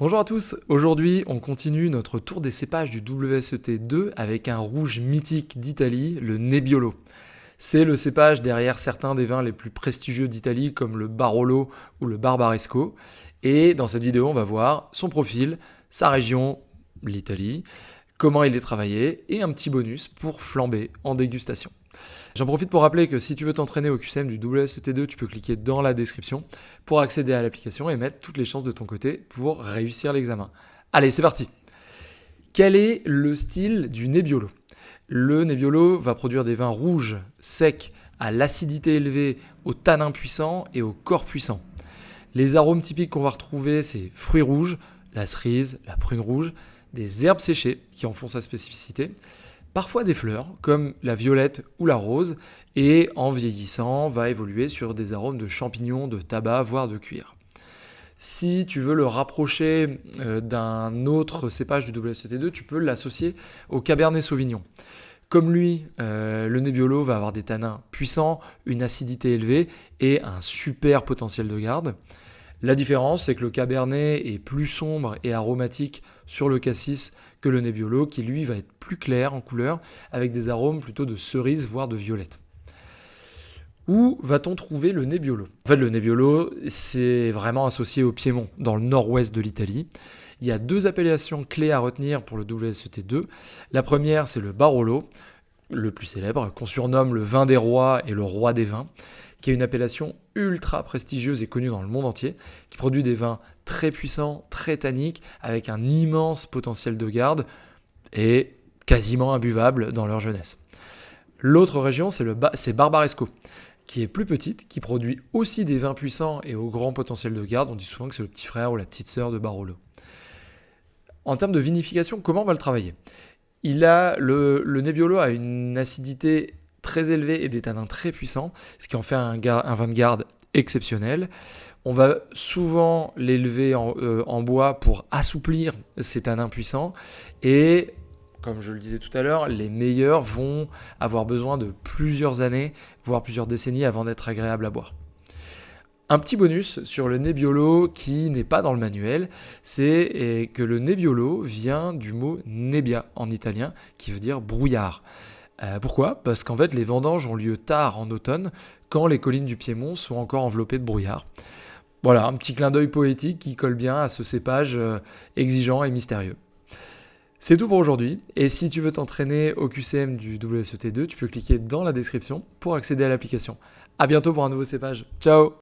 Bonjour à tous, aujourd'hui on continue notre tour des cépages du WSET2 avec un rouge mythique d'Italie, le Nebbiolo. C'est le cépage derrière certains des vins les plus prestigieux d'Italie comme le Barolo ou le Barbaresco. Et dans cette vidéo on va voir son profil, sa région, l'Italie, comment il est travaillé et un petit bonus pour flamber en dégustation. J'en profite pour rappeler que si tu veux t'entraîner au QCM du WSET2, tu peux cliquer dans la description pour accéder à l'application et mettre toutes les chances de ton côté pour réussir l'examen. Allez, c'est parti. Quel est le style du Nebbiolo ? Le Nebbiolo va produire des vins rouges, secs, à l'acidité élevée, au tanin puissant et au corps puissant. Les arômes typiques qu'on va retrouver, c'est fruits rouges, la cerise, la prune rouge, des herbes séchées qui en font sa spécificité, parfois des fleurs comme la violette ou la rose, et en vieillissant va évoluer sur des arômes de champignons, de tabac, voire de cuir. Si tu veux le rapprocher d'un autre cépage du WSET2, tu peux l'associer au Cabernet Sauvignon. Comme lui, le Nebbiolo va avoir des tanins puissants, une acidité élevée et un super potentiel de garde. La différence, c'est que le Cabernet est plus sombre et aromatique sur le cassis que le Nebbiolo, qui lui va être plus clair en couleur, avec des arômes plutôt de cerise, voire de violette. Où va-t-on trouver le Nebbiolo ? En fait, le Nebbiolo, c'est vraiment associé au Piémont, dans le nord-ouest de l'Italie. Il y a deux appellations clés à retenir pour le WSET2. La première, c'est le Barolo, le plus célèbre, qu'on surnomme le vin des rois et le roi des vins, qui est une appellation ultra prestigieuse et connue dans le monde entier, qui produit des vins très puissants, très tanniques, avec un immense potentiel de garde et quasiment imbuvables dans leur jeunesse. L'autre région, c'est Barbaresco, qui est plus petite, qui produit aussi des vins puissants et au grand potentiel de garde. On dit souvent que c'est le petit frère ou la petite sœur de Barolo. En termes de vinification, comment on va le travailler ? Le Nebbiolo a une acidité très élevée et des tanins très puissants, ce qui en fait un vin de garde exceptionnel. On va souvent l'élever en bois pour assouplir ces tanins puissants et, comme je le disais tout à l'heure, les meilleurs vont avoir besoin de plusieurs années, voire plusieurs décennies avant d'être agréables à boire. Un petit bonus sur le Nebbiolo qui n'est pas dans le manuel, c'est que le Nebbiolo vient du mot nebbia en italien, qui veut dire brouillard. Pourquoi ? Parce qu'en fait, les vendanges ont lieu tard en automne, quand les collines du Piémont sont encore enveloppées de brouillard. Voilà, un petit clin d'œil poétique qui colle bien à ce cépage exigeant et mystérieux. C'est tout pour aujourd'hui, et si tu veux t'entraîner au QCM du WSET2, tu peux cliquer dans la description pour accéder à l'application. A bientôt pour un nouveau cépage. Ciao !